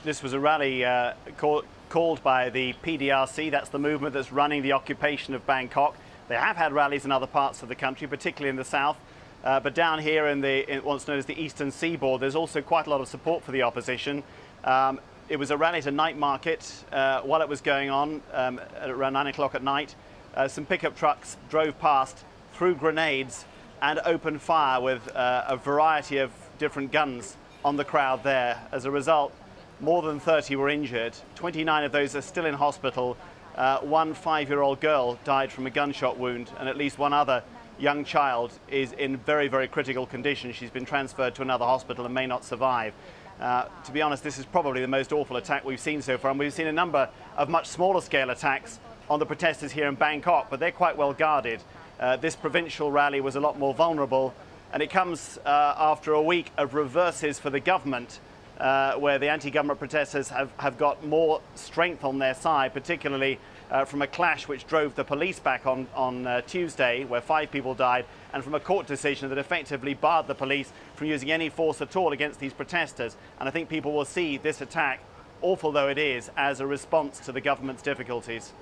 This was a rally called by the PDRC. That's the movement that's running the occupation of Bangkok. They have had rallies in other parts of the country, particularly in the south. But down here in what's known as the eastern seaboard, there's also quite a lot of support for the opposition. It was a rally at a night market while it was going on at around 9 o'clock at night. Some pickup trucks drove past, threw grenades and opened fire with a variety of different guns on the crowd there. As a result, more than 30 were injured. 29 of those are still in hospital. One 5-year-old girl died from a gunshot wound, and at least one other young child is in very, very critical condition. She's been transferred to another hospital and may not survive. To be honest, this is probably the most awful attack we've seen so far, and we've seen a number of much smaller scale attacks on the protesters here in Bangkok, but they're quite well guarded. This provincial rally was a lot more vulnerable, and it comes after a week of reverses for the government, where the anti-government protesters have got more strength on their side, particularly from a clash which drove the police back on Tuesday, where 5 people died, and from a court decision that effectively barred the police from using any force at all against these protesters. And I think people will see this attack, awful though it is, as a response to the government's difficulties.